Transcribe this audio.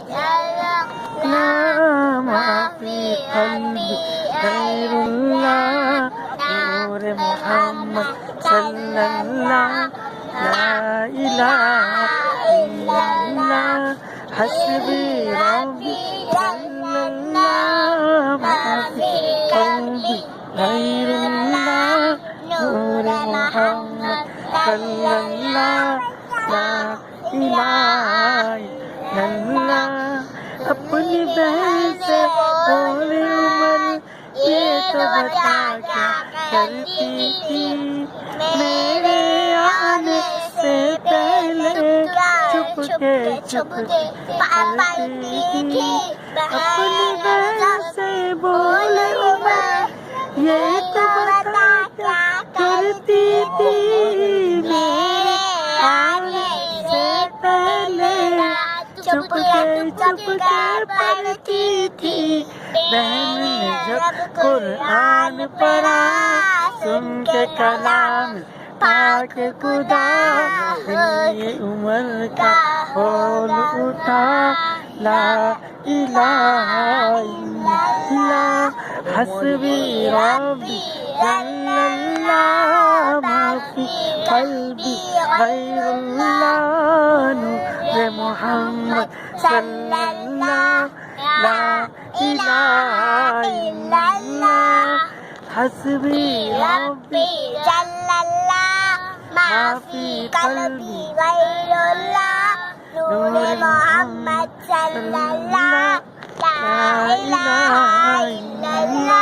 لا ما في قلبي غير الله نور محمد صلى الله لا إله إلا الله حسبي ربي صلى الله ما في قلبي غير الله نور محمد صلى الله لا إله إلا الله अपनी बहन से बोले उमर ये तो बता क्या करती थी मेरे आने से पहले चुपके चुपके पढ़ती थी अपनी बहन से बोले उमर ये तो बता क्या करती थी मेरे आने से पहले चुपके चुपके पढ़ती थी बहन ने जब कुरान पढ़ा सुन के कलाम पाक खुदा ये उमर का बोल उठा ला इलाहा इल्लल्लाह हस्बी रब्बी जल्लल्लाह मा फी क़ल्बी गैरुल्लाह नूर मोहम्मद सल्लल्लाह ला इलाहा इल्लल्लाह हस्बी रब्बी जल्लल्लाह मा फी क़ल्बी गैरुल्लाह नूर मोहम्मद सल्लल्लाह ला इलाहा इल्लल्लाह